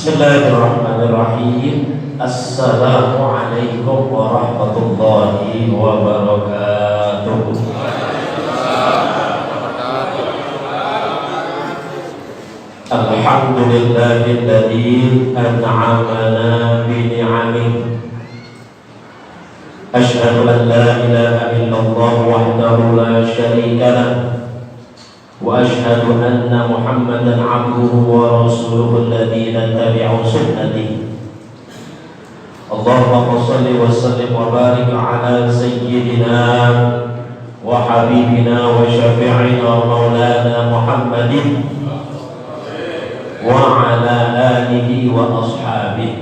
Bismillahirrahmanirrahim. Assalamualaikum warahmatullahi wabarakatuh. Alhamdulillahilladzi an'amana bi ni'amihi. Asyhadu an la ilaha illallah wahdahu la syarika lahu. وأشهد أن محمدا عبده ورسوله الذين اتبعوا سنته. اللهم صل وسلم وبارك على سيدنا وحبيبنا وشفيعنا ومولانا محمد وعلى آله وأصحابه.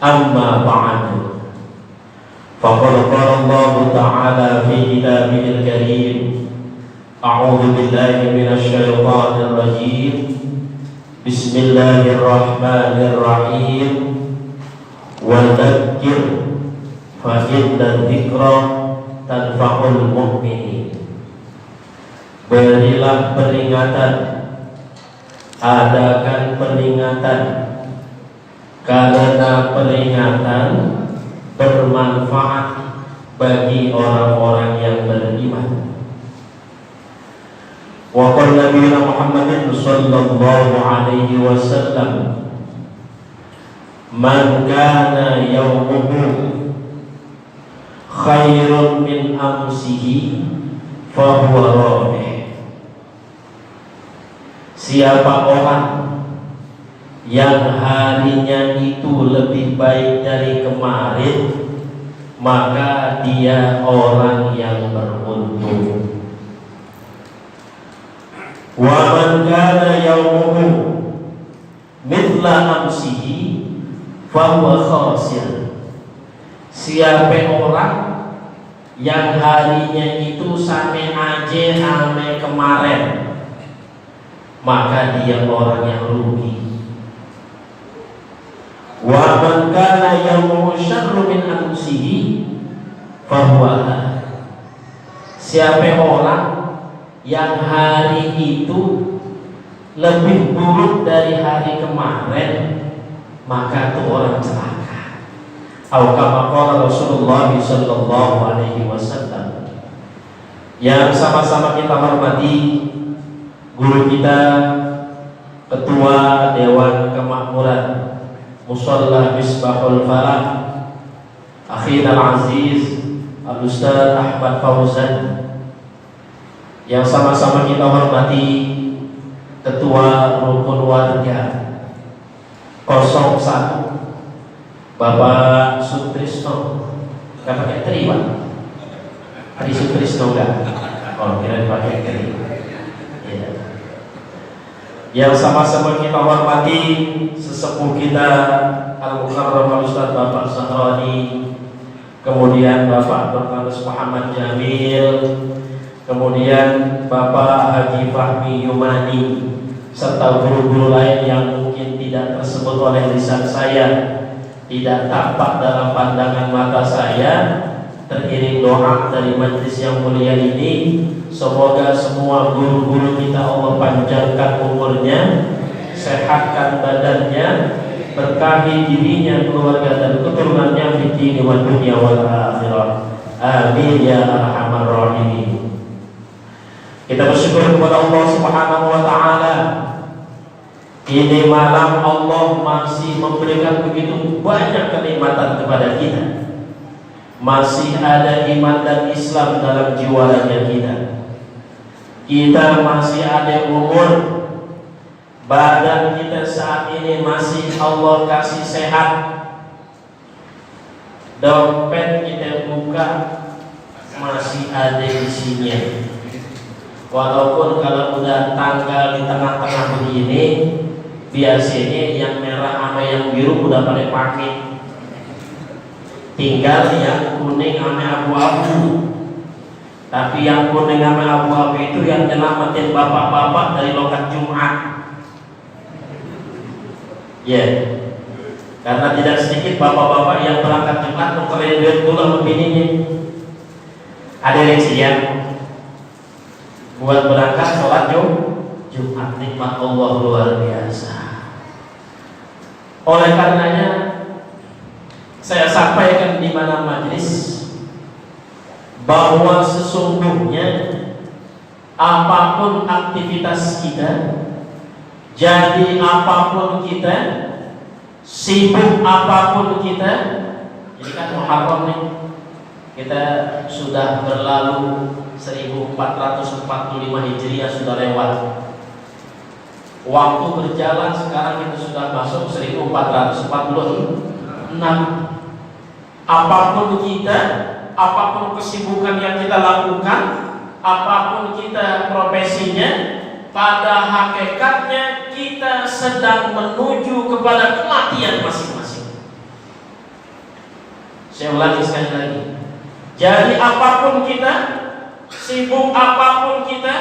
أما بعد، فقد قال الله تعالى في كتابه الكريم: أعوذ بالله من الشيطان الرجيم. بسم الله الرحمن الرحيم. وذكر فإن الذكرى تنفع المؤمنين. Berilah peringatan, adakan peringatan, karena peringatan bermanfaat bagi orang-orang yang beriman. Wa qala nabiyuna Muhammadin sallallahu alaihi wasallam: man kana yawmuhu khairun min amsihi fa huwa rabih. Siapa orang yang harinya itu lebih baik dari kemarin, maka dia orang yang beruntung. Wa man kana yawmuhu mithla amsihi fa huwa khasir. Siapa orang yang harinya itu sama aja ame kemarin, maka dia orang yang rugi. Wa man kana yawmuhu syarru min amsihi fa huwa. Siapa orang yang hari itu lebih buruk dari hari kemarin, maka itu orang celaka. Atau kama qala Rasulullah sallallahu alaihi wasallam. Yang sama-sama kita hormati guru kita, Ketua Dewan Kemakmuran Musalla Misbahul Falah, Akhina Al-Aziz Al-Ustaz Ahmad Fauzan. Yang sama-sama kita hormati Ketua Rukun Warga 01 Bapak Sutrisno. Gak pakai teri, Pak? Hari Sutrisno enggak? Oh, kira pakai teri. Ya. Yang sama-sama kita hormati sesepuh kita Al-Mukarram Al-Ustaz Bapak Sahrani, kemudian Bapak Dr. Muhammad Jamil, kemudian Bapak Haji Fahmi Yumani, serta guru-guru lain yang mungkin tidak tersebut oleh lisan saya, tidak tampak dalam pandangan mata saya. Teriring doa dari majelis yang mulia ini, semoga semua guru-guru kita Allah panjangkan umurnya, sehatkan badannya, berkahi dirinya, keluarga dan keturunannya di dunia wa dunya wal akhirah. Amin ya arhamar rahimin. Kita bersyukur kepada Allah Subhanahu wa taala. Ini malam Allah masih memberikan begitu banyak kenikmatan kepada kita. Masih ada iman dan Islam dalam jiwa raga kita. Kita masih ada umur. Badan kita saat ini masih Allah kasih sehat. Dompet kita buka masih ada isinya. Walaupun kalau udah tanggal di tengah-tengah begini, biasanya yang merah sama yang biru udah pada pakai. Tinggal yang kuning sama abu-abu. Tapi yang kuning sama abu-abu itu yang nyelamatin bapak-bapak dari lokat Jumat. Ya, karena tidak sedikit bapak-bapak yang berangkat Jumat nukerin duit dulu sama bininya. Ada yang siap buat berangkat sholat Jumat. Nikmat Allah luar biasa. Oleh karenanya saya sampaikan di mana majelis bahwa sesungguhnya apapun aktivitas kita, jadi apapun kita, sibuk apapun kita, ini kan Muharram nih, kita sudah berlalu 1445 Hijriah sudah lewat. Waktu berjalan, sekarang kita sudah masuk 1446. Apapun kita, apapun kesibukan yang kita lakukan, apapun kita profesinya, pada hakikatnya kita sedang menuju kepada kematian masing-masing. Saya ulangi sekali lagi. Jadi apapun kita, sibuk apapun kita,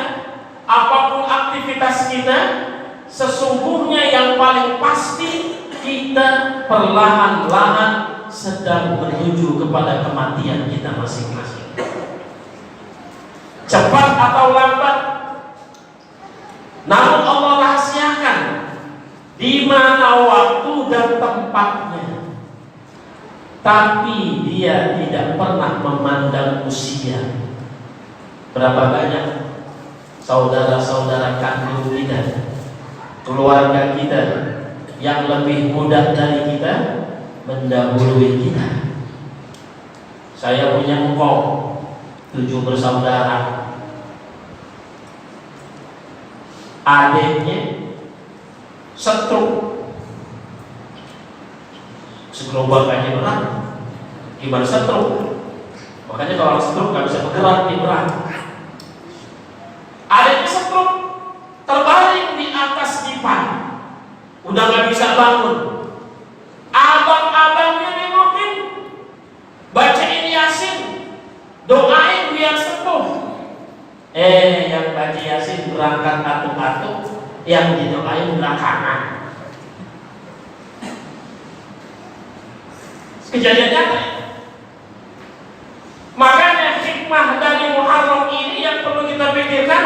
apapun aktivitas kita, sesungguhnya yang paling pasti kita perlahan-lahan sedang menuju kepada kematian kita masing-masing. Cepat atau lambat, namun Allah rahasiakan di mana waktu dan tempatnya. Tapi Dia tidak pernah memandang usia. Berapa banyak saudara-saudara kandung kita, keluarga kita yang lebih muda dari kita, mendahului kita. Saya punya engkau 7 bersaudara. Adiknya stroke, segelombang kaji berat. Gimana stroke? Makanya kalau orang stroke nggak bisa bergerak, dia berat. Adiknya stroke, terbaring di atas dipan, udah nggak bisa bangun. Abang-abangnya nengokin, bacain Yasin, doain biar sembuh. Yang baca Yasin berangkat atuk-atuk, yang didoain belakangan. Kejadian nyata. Makanya hikmah dari Muharram ini yang perlu kita pikirkan.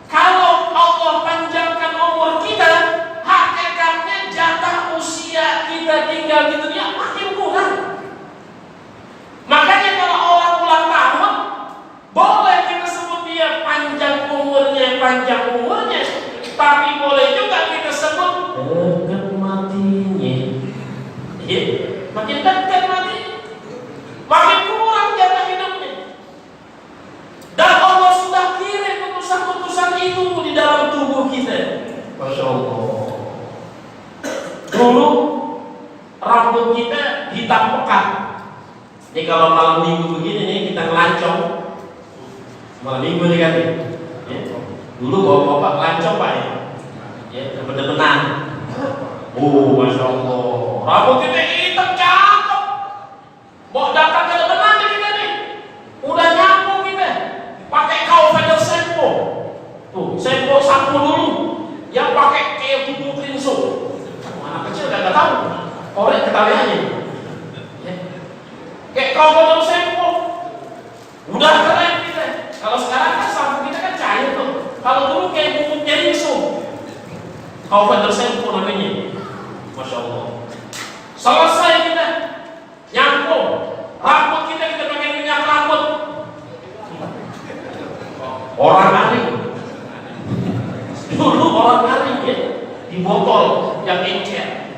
Kalau Allah panjangkan umur kita, hakikatnya jatah usia kita tinggal di dunia makin kurang. Makanya kalau orang ulang tahun, boleh kita sebut dia panjang umurnya, tapi boleh juga kita sebut dekat matinya. Makin dekat matinya, makin kurang jatah hidupnya. Dan Allah sudah kirim utusan-utusan itu di dalam tubuh kita. Masya Allah. Dulu rambut kita hitam pekat. Ini kalau malam minggu begini nih, kita ngelancong. Malam minggu nih kan. Ya. Dulu bapak ngelancong Pak ya. Bener-bener. Masya Allah. Rambut kita hitam cakep. Mau datang ke depan kita nih, udah nyapu kita. Pakai kaos feather shampoo. Tuh, shampoo sapu dulu. Yang pakai kayak bubuk rinso. Anak kecil gak tahu. Korek ketawiannya. Ya. Kayak kaos feather shampoo. Udah keren kita. Kalau sekarang kan sapu kita kan cair tuh. Kalau dulu kayak bubuknya rinso. Kaos feather shampoo namanya. Masya Allah. Selesai kita nyapu, rambut kita pakai minyak rambut. Orang aring. Dulu orang aring ya, di botol yang encer.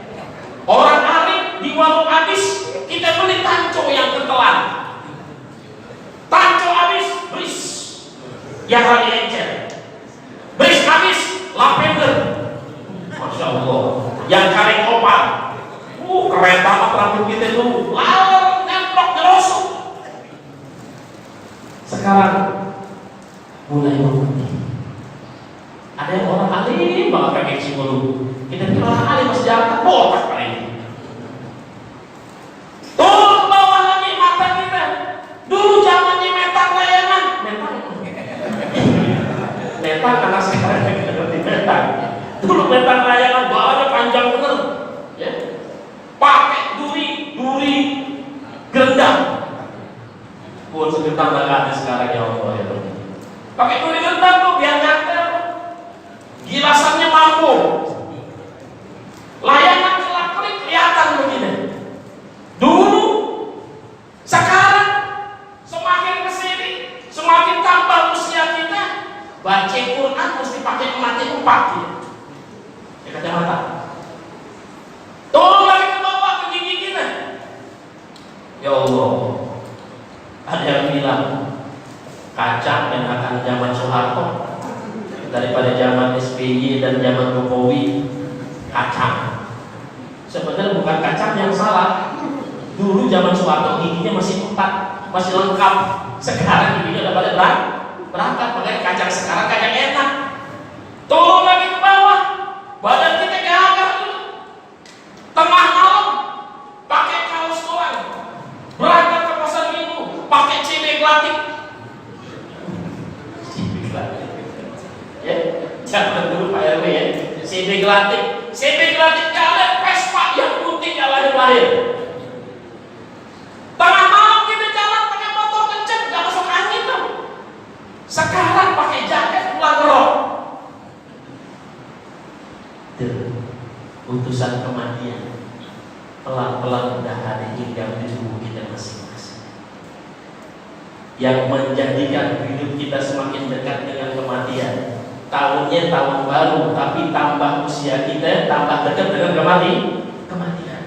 Orang aring di warung habis, kita beli tanco yang ketelan. Tanco habis, bris yang lagi encer. Bris habis, lavender. Masya Allah. Yang kaleng opal. Keren banget rambut kita dulu. Lalu nemplok nyerosok. Sekarang mulai memutih. Ada yang orang alim banget pakai cimolu. Kita pikir orang alim masih jalan botak Pak ini. Turun ke bawah lagi mata kita. Dulu zamannya metang layangan. Metang karena sekarang kita ngerti metang. Dulu metang layangan bahannya panjang bener. Ya. Pakai duri gerendam. Sekitar nggak ada sekarang ya Allah ya. Pakai duri gerendam tuh biar nyantel. Gilasannya mampu. Layangan kelak-kelik Ya Allah, ada yang bilang kacang yang akan zaman Soeharto daripada zaman SBY dan zaman Jokowi. Kacang sebenarnya bukan kacang yang salah. Dulu zaman Soeharto giginya masih 4, masih lengkap. Sekarang giginya udah pada berangkat. Makanya kacang sekarang kacang enak. Turun lagi ke bawah, badan kita gagah dulu. Tengah malam pakai kaos doang, berangkat ke pasar minggu pakai cebek latik. Ya, jangan dulu Pak RW ya. CB Glatik gak ada Vespa yang putih gak lahir-lahir. Tengah malam kita jalan pakai motor kenceng gak masuk angin tuh. Sekarang pakai jaket pulang rok. Utusan kematian pelan-pelan udah ada hingga di tubuh kita masing-masing, yang menjadikan hidup kita semakin dekat dengan kematian. Tahunnya tahun baru, tapi tambah usia kita tambah dekat dengan kematian.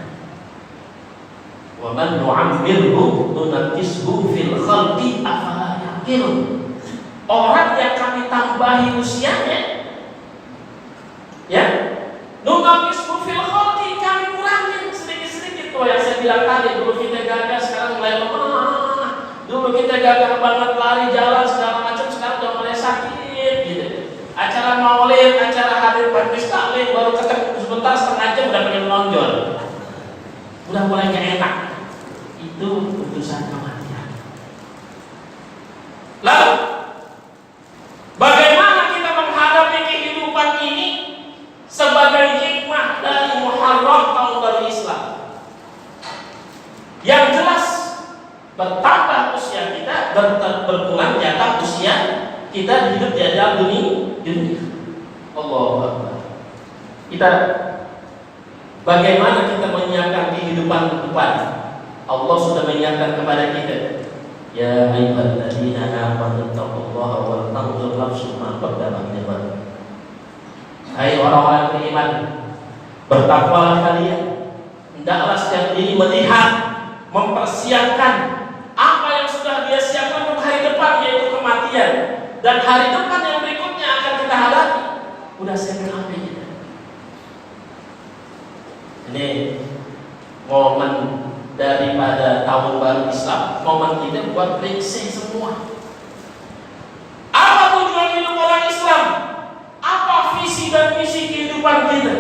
Wa man nu'ammirhu nunakkishu fil khalqi afala yaqilun. Orang yang kami tambahi usianya, ya, nunakkishu fil khalqi, kami kurangin sedikit-sedikit. Tuh yang saya bilang tadi, dulu kita gagah, sekarang mulai lemah. Dulu kita gagah banget lari jalan segala macam, sekarang udah mulai sakit gitu. Acara maulid, acara hadir majlis taklim baru ketemu sebentar setengah jam udah pengen menonjol, udah mulai gak enak. Itu utusan kematian. Lalu bagaimana kita menghadapi kehidupan ini sebagai hikmah dari Muharram tahun baru Islam? Yang jelas bertambah usia kita, berkurang jatah usia kita hidup di dalam dunia. Allahu Akbar. Kita bagaimana kita menyiapkan kehidupan ke depan? Allah sudah menyiapkan kepada kita. Ya ayyuhalladzina amanu taqullaha wal tanzur nafsum ma qaddamat lighad. Hai orang-orang beriman, bertakwalah kalian. Hendaklah setiap diri melihat, mempersiapkan apa yang sudah dia siapkan untuk hari depan, yaitu kematian. Dan hari depan yang berikutnya akan kita hadapi. Udah siapkan apa kita? Ini momen daripada tahun baru Islam, momen kita buat brengsek semua. Apa tujuan hidup orang Islam? Apa visi dan misi kehidupan kita?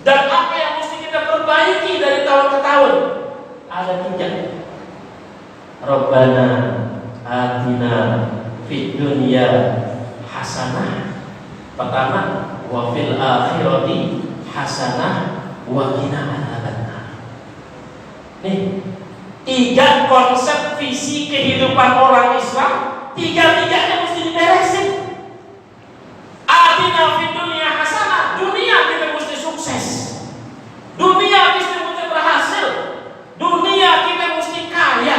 Dan apa yang mesti kita perbaiki dari tahun ke tahun? Ada 3. Rabbana atina fid dunya hasanah. Pertama, wa fil akhirati hasanah wa qina adzabannar. Nih, 3 konsep visi kehidupan orang Islam, 3-tiganya mesti diberesin. Atina fid dunya hasanah, dunia kita mesti sukses. Dunia kita mesti berhasil. Dunia kita mesti kaya.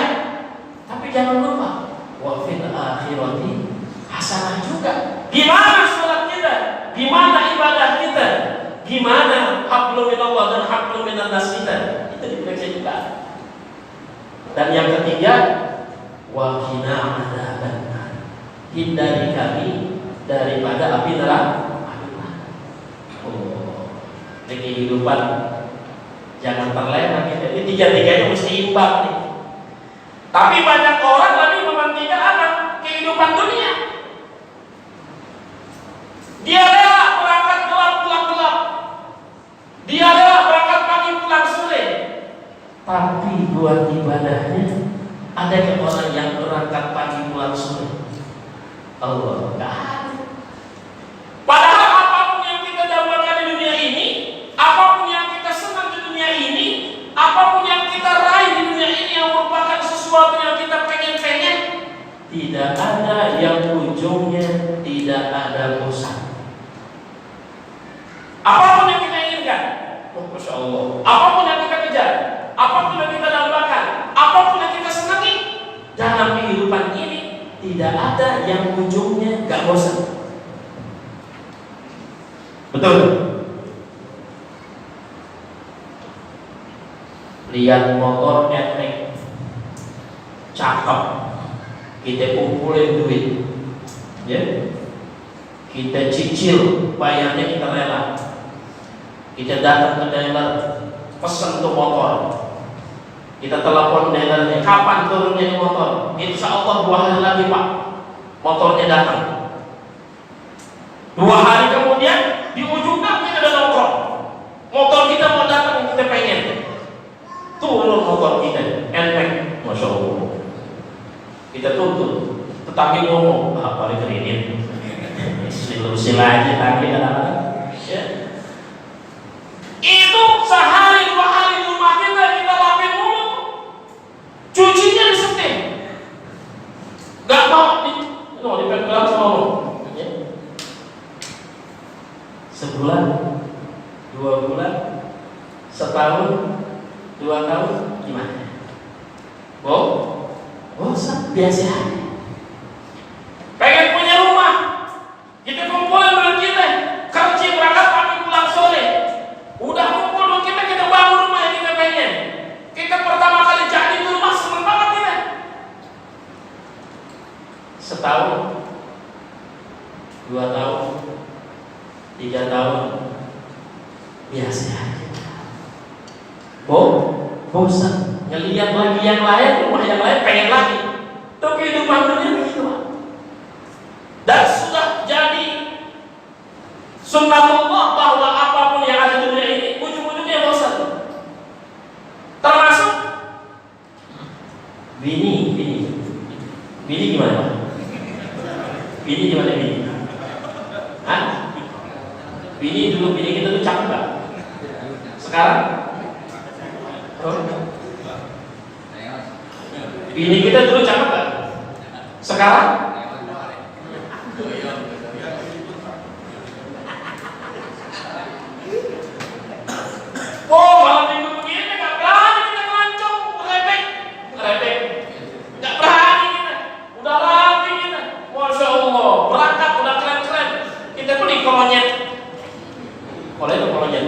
Tapi jangan lupa wa fil akhirati hasanah juga. Gimana sholat kita? Gimana ibadah kita? Gimana hablum minallah dan hablum minannas kita? Itu diperiksa juga. Dan yang ketiga, wa qina adzabannar. Hindari kami daripada api neraka. Oh, ini kehidupan jangan terlena kita. Ini 3-tiganya mesti imbang nih. Tapi banyak orang lebih mementingkan apa? Kehidupan dunia. Dia rela berangkat gelap pulang gelap. Dia rela berangkat pagi pulang sore. Tapi buat ibadahnya ada orang yang berangkat pagi pulang sore. Allah enggak ada. Padahal apapun yang kita dapatkan di dunia ini, apapun yang kita senang di dunia ini, apapun yang kita raih di dunia ini yang merupakan sesuatu yang kita pengen-pengen, tidak ada yang ujungnya tidak ada bosan. Apapun yang kita inginkan, Masya Allah, apapun yang kita kejar, apapun yang kita dambakan, apapun yang kita senangi dalam kehidupan ini, tidak ada yang ujungnya gak bosan. Betul. Lihat motor etnik cakep, kita kumpulin duit, ya, kita cicil, bayarnya kita rela, kita datang ke dealer, pesan tuh motor, kita telepon dealernya, kapan turunnya di motor? Insya Allah 2 hari lagi Pak, motornya datang. 2 hari kemudian di ujung gang kita udah nongkrong, motor kita mau datang, kita pengen turun motor kita, enteng, masya Allah. Kita tuntut, tetapi ngomong, paling kredit, lusil aja tadi ya. Itu sehari 2 hari di rumah kita lapin mulu, cucinya disetim, nggak mau dipegang semua. Sebulan, 2 bulan, setahun, 2 tahun, gimana? Bosan, biasa aja. Pengen punya rumah, kita kumpulin duit kita, kerja berangkat pagi pulang sore. Udah kumpul duit kita bangun rumah yang kita pengen. Kita pertama kali jadi di rumah seneng banget kita. Setahun, 2 tahun, 3 tahun, biasa aja. Bosan. Ngelihat lagi yang lain, rumah yang lain, pengen lagi. Tapi kehidupan dunia begitu Pak. Dan sudah jadi sunnatullah bahwa apapun yang ada di dunia ini ujung-ujungnya bosan. Termasuk bini gimana Pak? Bini gimana bini? Hah? Bini dulu kita tuh cakep Pak. Sekarang? Bini kita dulu cakep gak? Sekarang? Malam minggu begini gak berani kita ngelancong, ngerebek, gak berani kita, udah rapi kita, masya Allah, berangkat udah keren-keren, kita beli kolonyet, kalau itu kolonyet,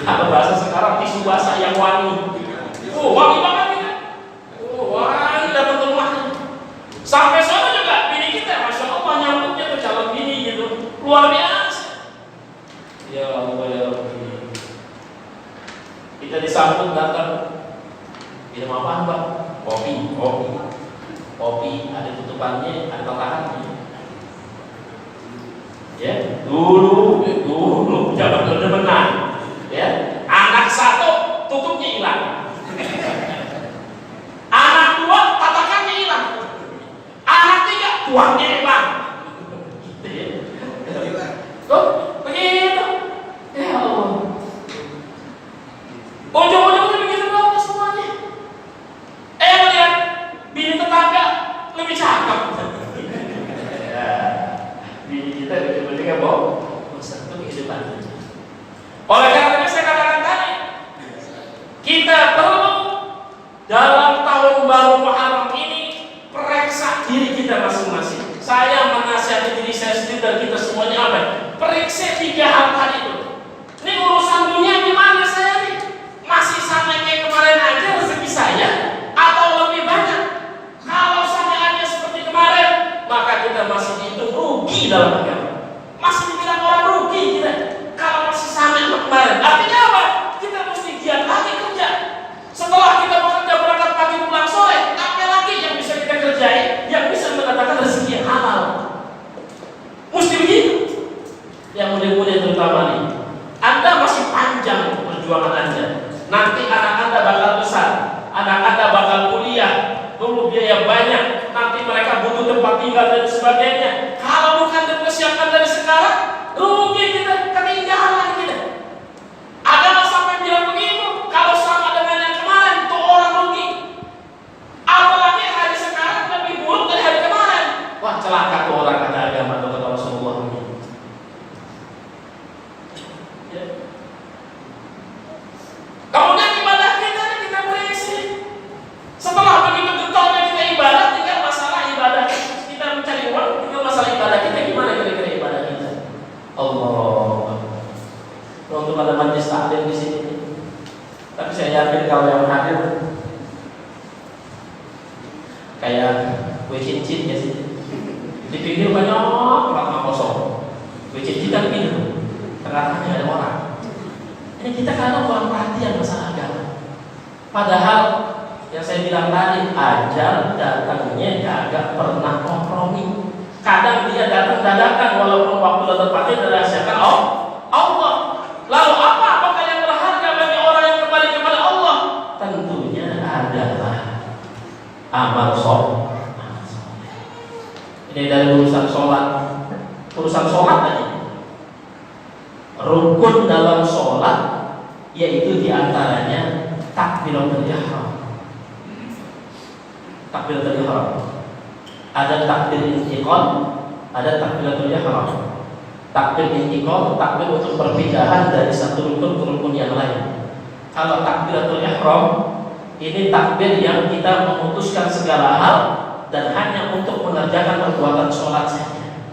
apa bahasa sekarang tisu basah yang wangi, wangi banget. Wah, dapat rumahnya. Sampai sana juga bini kita, masya Allah nyambutnya tuh calon bini gitu, luar biasa. Ya Allah ya Rabbi. Kita disambut datang, minum apa Mbak? Kopi, ada tutupannya, ada tatahannya. Ya, dulu jangan benar-benar. Ya, anak 1 tutupnya hilang. Anak 2 tatakannya hilang. Anak 3 tuangnya hilang. Tuh, begitu. Ya Allah. Ujung-ujungnya begitu doang semuanya. Lihat bini tetangga lebih cakep. Ya, bini kita ujung-ujungnya bosan itu kehidupan. Oleh karena saya katakan tadi, kita perlu dalam tahun baru Muharram ini periksa diri kita masing-masing. Saya menasihati diri saya sendiri dan kita semuanya apa? Periksa 3 hal tadi itu. Ini urusan dunia gimana saya nih? Masih sama kayak kemarin aja rezeki saya atau lebih banyak? Kalau sama aja seperti kemarin, maka kita masih dihitung rugi dalam agama. Masih dibilang orang rugi kita. Kalau masih sama sama kemarin, artinya apa? Kita mesti giat lagi kerja. Setelah kita bekerja berangkat pagi pulang sore, apa lagi yang bisa kita kerjain yang bisa mengatakan rezeki yang halal? Mesti begitu. Yang muda-muda terutama nih, Anda masih panjang perjuangan Anda. Nanti anak Anda bakal besar, anak Anda bakal kuliah, dulu biaya banyak, nanti mereka butuh tempat tinggal dan sebagainya. Kalau bukan dipersiapkan dari sekarang, rugi kita, ketinggalan kita. Agama sampai bilang begitu, kalau sama dengan yang kemarin, tuh orang rugi. Apalagi hari sekarang lebih buruk dari hari kemarin. Wah, celaka tuh orang kata agama atau kata Rasulullah ini. Ya. Kemudian ibadah kita berisi. Setelah begitu getolnya kita ibadah, tinggal masalah ibadah kita mencari uang, tinggal masalah ibadah kita gimana kira-kira ibadah kita. Allah. Untuk ada majlis taklim di sini. Tapi saya yakin kalau yang hadir kayak kue cincin ya sih. Dipikir banyak orang kosong. Kue cincin kan gitu, tengah-tengahnya ada orang. Ini kita kadang kurang perhatian masalah agama. Padahal yang saya bilang tadi, ajal datangnya agak pernah kompromi. Kadang dia datang dadakan walaupun waktu dan tempatnya dirahasiakan Allah. Lalu apa yang berharga bagi orang yang kembali kepada Allah? Tentunya adalah amal soleh. Ini dari urusan sholat tadi. Rukun dalam sholat yaitu diantaranya takbiratul ihram. Takbiratul ihram. Ada takbir intiqal, ada takbiratul ihram. Takbir intiqal, takbir untuk perpindahan dari satu rukun ke rukun yang lain. Kalau takbiratul ihram, ini takbir yang kita memutuskan segala hal dan hanya untuk mengerjakan perbuatan sholat saja.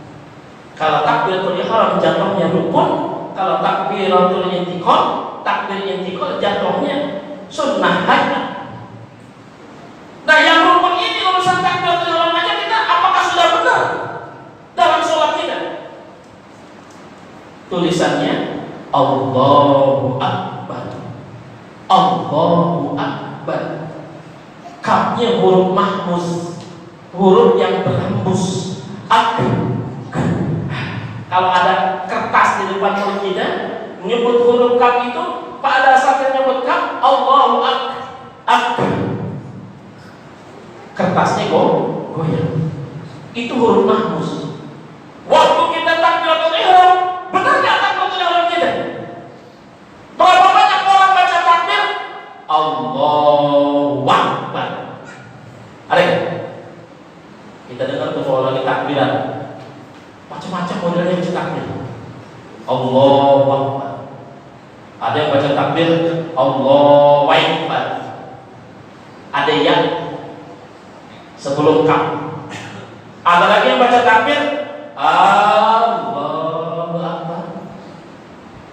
Kalau takbiratul ihram jatuhnya rukun, kalau takbiratul intiqal, takbir intiqal jatuhnya sunnah haji. Nah, yang rukun ini urusan takbiratul ihram aja kita apakah sudah benar dalam sholat kita? Tulisannya Allahu Akbar. Allahu Akbar. Kapnya huruf mahfuz, huruf yang berhembus. Kalau ada kertas di depan mulut kita menyebut huruf kaf itu, pada saat kita menyebut kaf Allahu Akbar, kertasnya goyang. Itu huruf mahfuz. Waktu kita takbiratul ihram, benar nggak takbiratul ihram kita? Berapa banyak orang baca takbir Allahu Akbar? Ada nggak? Kita dengar tuh kalau lagi takbiran, macam-macam modelnya baca takbir. Allahu Akbar. Ada yang baca takbir Allahu Akbar. Ada yang sebelum kaf. Ada lagi yang baca takbir Allahu Akbar,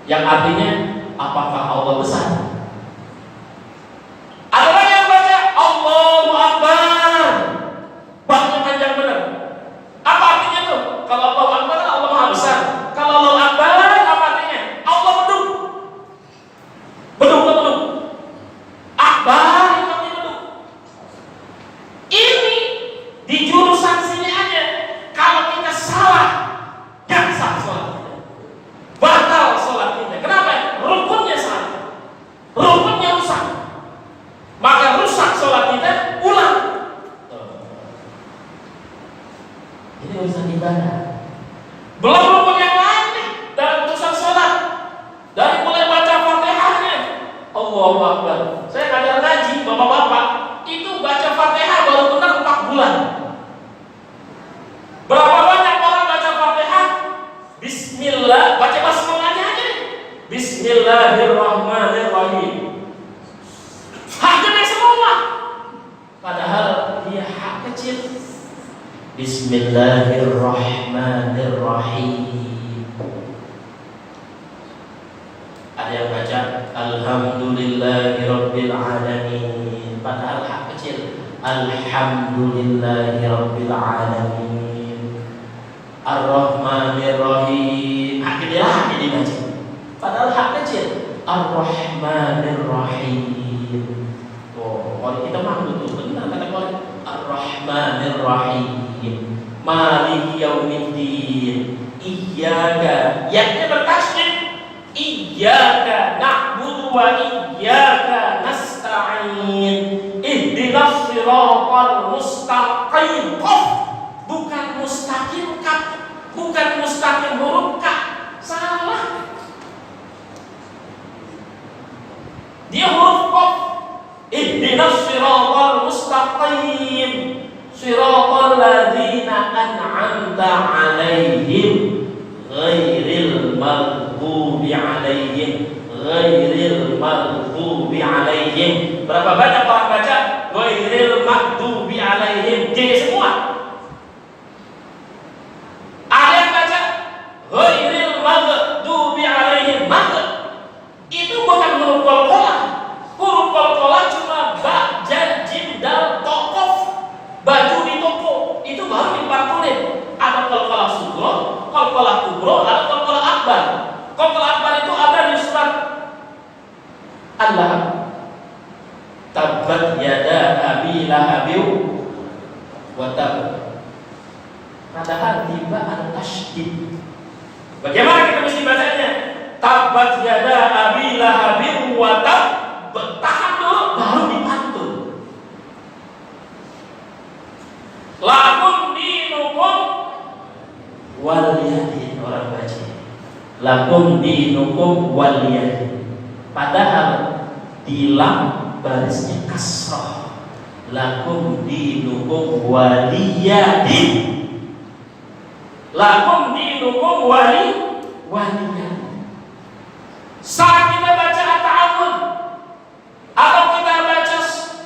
yang artinya apakah Allah besar? Ada lagi yang baca Allahu Akbar, banyak panjang benar. Apa artinya tuh? Kalau Allahu Akbar Allah Maha Besar. Kalau Allahu Akbar apa artinya? Allah beduk. Akbar itu artinya beduk. Ini di jurusan sini aja kalau kita salah, gak sah sholat kita, batal sholat kita. Kenapa? Rukunnya salah, rukunnya rusak, maka rusak sholat kita, ulang. Ini urusan ibadah. Belum rukun yang lain nih dalam urusan sholat. Dari mulai baca Fatihahnya, Allahu Akbar. Saya ngajar ngaji, bapak-bapak itu baca Fatihah baru benar 4 bulan. Berapa banyak orang baca Fatihah Bismillah, baca basmalahnya aja nih, Bismillahirrahmanirrahim, hak gede semua, padahal dia hak kecil. Bismillahirrahmanirrahim. Ada yang baca Alhamdulillahirabbil alamin, padahal hak kecil. Alhamdulillahirabbil alamin. Ar-Rahmanir-Rahim, hak gede lagi dibaca, padahal hak kecil. Ar-Rahmanir-Rahim. Oh, kalau kita mah betul benar kata Quran. Ar-Rahmanir-Rahim. Maliki yaumiddin. Iyyaka, yaknya bertasydid. Iyyaka na'budu wa iyyaka nasta'in. Ihdinas siratal mustaqim. Bukan mustaqim kaf, bukan mustaqim huruf kaf. Salah. Dia huruf qaf. Ihdinas siratal mustaqim. Siratal ladzina an'amta 'alaihim ghairil maghdubi 'alaihim. Berapa banyak orang baca ghairil maghdubi 'alaihim? J semua. Ada yang baca ghairil maghdubi 'alaihim. Itu bukan huruf qalqalah. Huruf qalqalah cuma ba, ja, jim, dal, ta, qaf. Baju Al-Lahab. Tabbat yada abi lahabiu wa tab. Padahal tiba al-tasydid. Bagaimana kita mesti bacanya? Tabbat yada abi lahabiu wa tab. Bertahan dulu baru dipantun. Lakum dinukum waliyadin, orang baca. Lakum dinukum waliyadin. Padahal di lam barisnya kasrah. Lakum dinukum waliyadin. Lakum dinukum waliyadin. Saat kita baca at-ta'awun atau kita baca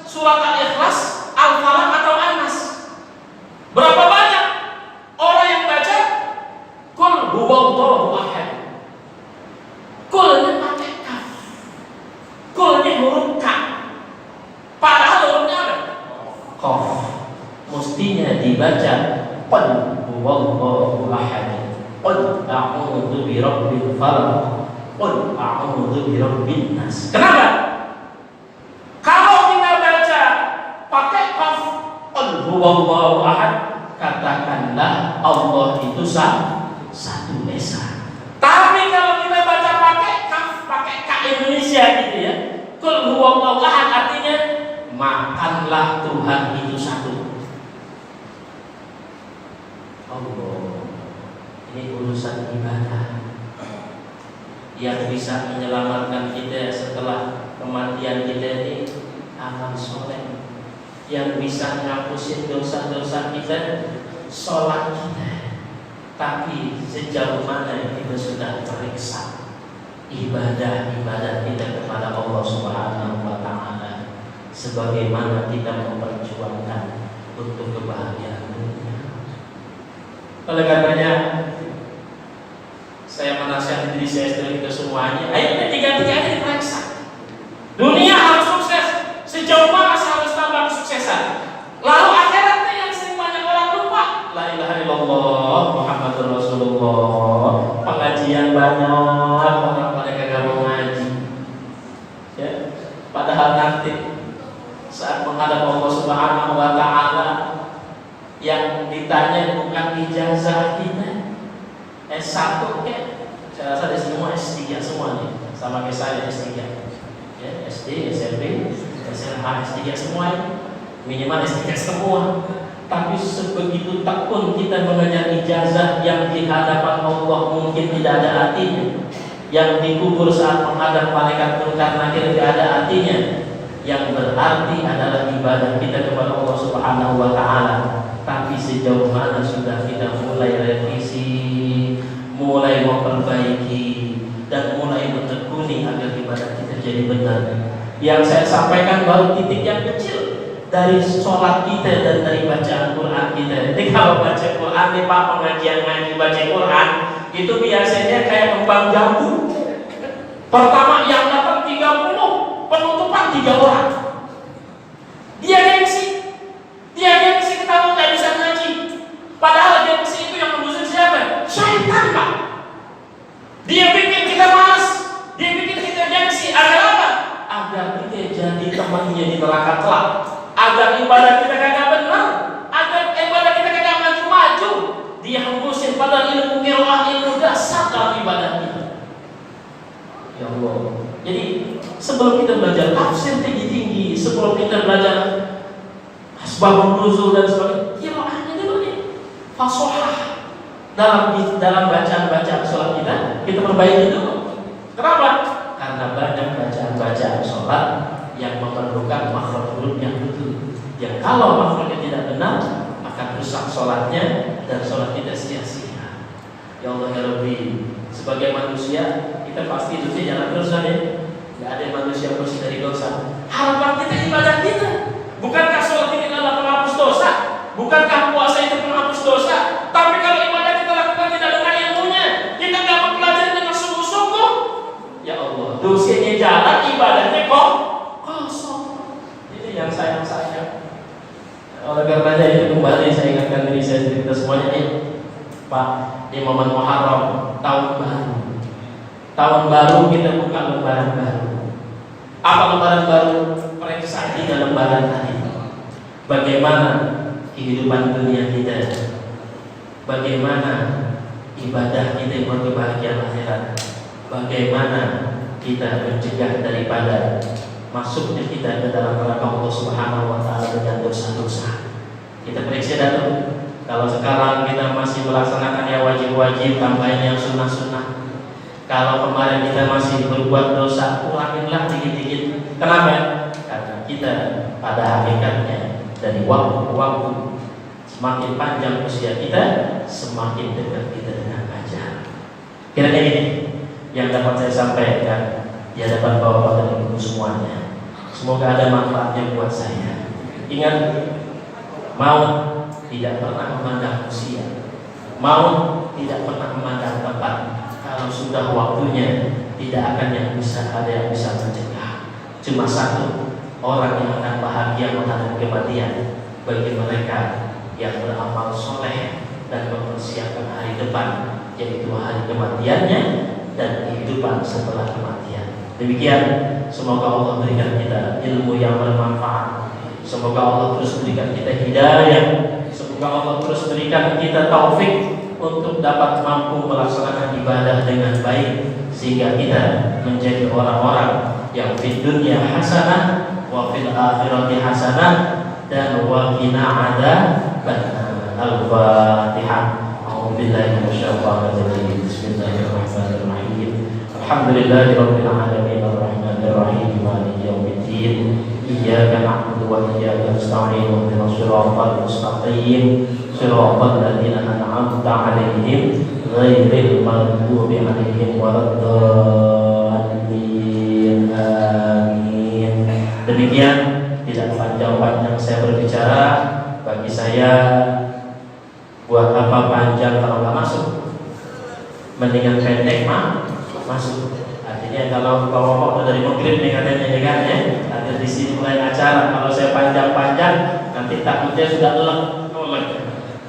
surat Al-Ikhlas, Al-Falaq atau An-Nas, berapa banyak orang yang baca Qul huwallahu ahad? Qulnya pakai kaf, Qulnya huruf ka, padahal hurufnya apa? Qaf. Mestinya dibaca Qul huwallahu ahad, Qul a'udzu birabbil falaq, Qul a'udzu birabbin nas. Kenapa? Kalau kita baca pakai qaf, Qul huwallahu ahad, katakanlah Allah itu satu esa. Tapi kalau kita baca pakai kaf, pakai ka Indonesia gitu ya, Qul huwallahu ahad artinya makanlah Tuhan itu satu. Allah, ini urusan ibadah yang bisa menyelamatkan kita setelah kematian kita ini, amal soleh yang bisa ngapusin dosa-dosa kita, sholat kita. Tapi sejauh mana kita sudah periksa ibadah-ibadah kita kepada Allah Subhanahu wa Ta'ala, sebagaimana kita memperjuangkan untuk kebahagiaan dunia. Oleh karenanya saya menasihati diri saya sendiri, kita semuanya, ayo tiga-tiganya diperiksa. Dunia harus sukses, sejauh mana harus tambah kesuksesan. Lalu akhiratnya yang sering banyak orang lupa, la ilaha illallah Muhammadur Rasulullah. Pengajian banyak, orang pada kagak mau ngaji ya. Padahal nanti saat menghadap Allah Subhanahu wa Ta'ala, yang ditanya bukan ijazah kita S1 ya, saya rasa di semua S3 semua nih, sama kayak saya S3 ya, SD, SMP, SMA, S3 semua ya. Minimal S3 semua. Tapi sebegitu tekun kita mengejar ijazah yang di hadapan Allah mungkin tidak ada artinya, yang dikubur saat menghadap malaikat munkar nakir tidak ada artinya. Yang berarti adalah ibadah kita kepada Allah Subhanahu wa Ta'ala. Tapi sejauh mana sudah kita mulai revisi, mulai memperbaiki, dan mulai menekuni agar ibadah kita jadi benar. Yang saya sampaikan baru titik yang kecil dari sholat kita dan dari bacaan Quran kita. Jadi kalau baca Quran nih Pak, pengajian ngaji baca Quran itu biasanya kayak kembang jambu. Pertama yang datang 30, penutupan 3 orang. Dia gengsi ketahuan nggak bisa ngaji. Padahal gengsi itu yang membusuk siapa? Syaitan Pak. Dia bikin kita malas, dia bikin kita gengsi. Agar apa? Agar kita jadi temannya di neraka kelak. Agar ibadah kita kagak benar, agar ibadah kita kagak maju-maju. Dia hembusin padahal ilmu qiraah, ilmu dasar dalam ibadah kita. Ya Allah. Jadi sebelum kita belajar tafsir tinggi-tinggi, sebelum kita belajar asbabun nuzul dan sebagainya, qiraahnya dulu nih fasahah dalam bacaan-bacaan sholat kita perbaiki dulu. Kenapa? Karena banyak bacaan-bacaan sholat yang memerlukan makhraj huruf yang betul. Yang kalau makhrajnya tidak benar, akan rusak sholatnya dan sholat kita sia-sia. Ya Allah ya Rabbi, sebagai manusia kita pasti hidupnya jalan terus kan ya. Gak ada manusia bersih dari dosa. Harapan kita ibadah kita. Bukankah sholat ini adalah penghapus dosa? Bukankah puasa itu penghapus dosa? Tapi kalau ibadah kita lakukan tidak dengan ilmunya, kita gak mempelajari dengan sungguh-sungguh, ya Allah, dosanya jalan, ibadahnya kok kosong. Ini yang sayang-sayang. Oleh karenanya itu kembali saya ingatkan diri saya sendiri, kita semuanya nih Pak, di momen Muharram, tahun baru. Tahun baru kita buka lembaran baru. Apa lembaran baru? Periksa 3 lembaran tadi. Bagaimana kehidupan dunia kita, bagaimana ibadah kita yang berkebahagiaan akhirat, bagaimana kita mencegah daripada masuknya kita ke dalam neraka Allah Subhanahu wa taala dengan dosa-dosa. Kita periksa dulu. Kalau sekarang kita masih melaksanakan yang wajib-wajib, tambahin yang sunnah-sunnah. Kalau kemarin kita masih berbuat dosa, ulanginlah dikit-dikit. Kenapa? Karena kita pada hakikatnya dari waktu ke waktu, semakin panjang usia kita, semakin dekat kita dengan ajal. Kira-kira ini yang dapat saya sampaikan di hadapan Bapak dan Ibu semuanya. Semoga ada manfaatnya buat saya. Ingat, maut tidak pernah memandang usia, maut tidak pernah memandang tempat. Kalau sudah waktunya, tidak akan ada yang bisa mencegah. Cuma satu, orang yang akan bahagia menghadapi kematian bagi mereka yang beramal soleh dan mempersiapkan hari depan, yaitu hari kematiannya dan kehidupan setelah kematian. Demikian, semoga Allah berikan kita ilmu yang bermanfaat. Semoga Allah terus berikan kita hidayah. Semoga Allah terus berikan kita taufik untuk dapat mampu melaksanakan ibadah dengan baik, sehingga kita menjadi orang-orang yang fid dunya hasanah wa fil akhirati hasanah dan wa qina adzabannar. Al-Fatihah. A'udzu billahi minasyaitonir rajim. Bismillahirrahmanirrahim. Alhamdulillahirabbil alamin arrahmanir rahim maliki yaumiddin. Iyyaka na'budu wa iyyaka nasta'in. Ihdinas siratal mustaqim. Siratal ladzina an'amta 'alaihim ghairil maghdubi 'alaihim waladdallin. Amin. Demikian, tidak panjang-panjang saya berbicara. Bagi saya, buat apa panjang kalau nggak masuk? Mendingan pendek masuk. Artinya kalau bawa dari maghrib nih katanya ya kan ya, ada di sini mulai acara. Kalau saya panjang-panjang, nanti takutnya sudah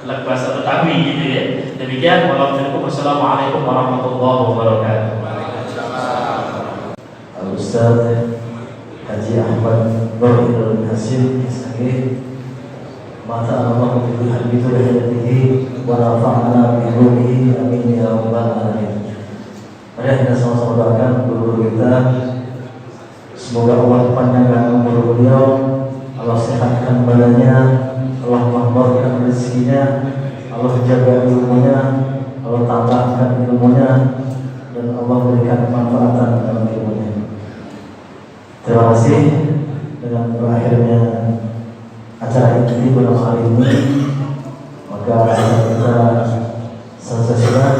lek bahasa Betawi gitu ya. Demikian, wassalamualaikum warahmatullahi wabarakatuh. Al-Ustaz Haji Ahmad Nurul Hasim Isakih mata Allah billahi bi hayatihi wa nafa'ana bi ruhihi amin ya rabbal alamin. Mari kita sama-sama doakan guru kita, semoga Allah panjangkan umur beliau, Allah sehatkan badannya, Allah makmurkan rezekinya, Allah jaga ilmunya, Allah tambahkan ilmunya, dan Allah berikan kemanfaatan dalam ilmunya. Terima kasih. Dengan berakhirnya acara ini pada hari ini, maka kita selesai sudah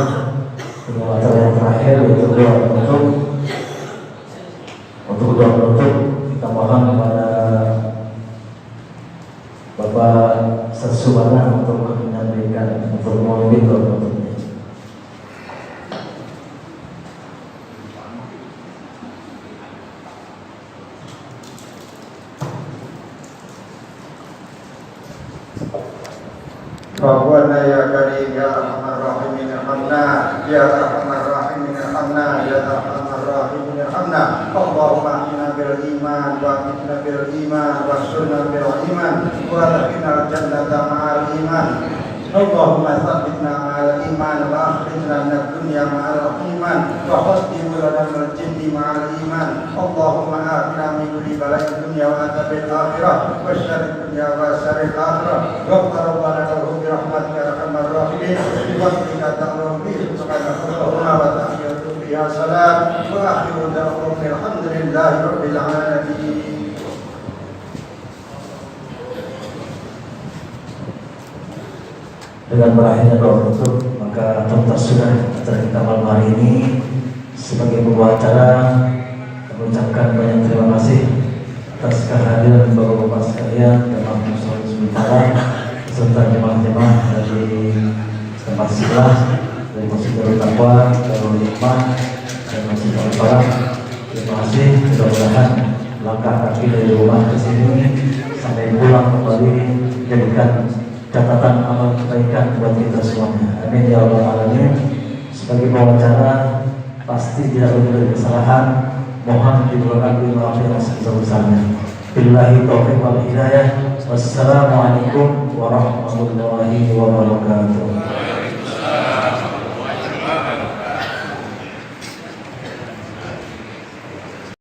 dengan acara yang terakhir, yaitu doa penutup. Kita mohon kepada Bapak Sesubana untuk menyampaikan, untuk memimpin doa penutupnya. Rabbana ya karim ya arhamar rahimin irhamna ya arhamar rahimin irhamna ya arhamar rahimin irhamna. Allahumma inna bil iman wa inna bil iman wa sunna bil iman wa adkhilna jannata ma'al iman. Allahumma tsabbitna ma'al iman wa akhrijna minad dunya ma'al iman wa khatim lana minal jinni ma'al iman. Allahumma atina min kulli bala'in dunya wa adzabil akhirah wa syarrid dunya wa syarril akhirah. Rabbana bi rahmatika ya arhamar rahimin bi waqtika ta'lamu bi subhanaka wa ta'ala ya salam wa akhiru da'wana alhamdulillahi rabbil alamin. Dengan berakhirnya doa penutup, maka tuntas sudah acara kita malam hari ini. Sebagai pembawa acara, mengucapkan banyak terima kasih atas kehadiran bapak-bapak sekalian dan majelis sementara serta jemaah-jemaah dari tempat sebelah, dari Masjid Darul Taqwa, Darul Hikmah, dan Masjid Al-Falah. Terima kasih. Mudah-mudahan langkah kaki dari rumah ke sini sampai pulang kembali jadikan catatan amal kebaikan buat kita semuanya. Amin ya rabbal alamin. Sebagai pewawancara, pasti tidak boleh dari kesalahan, Mohon diberkati maaf yang sebesar-besarnya. Billahi taufiq wal hidayah. Wassalamualaikum warahmatullahi wabarakatuh.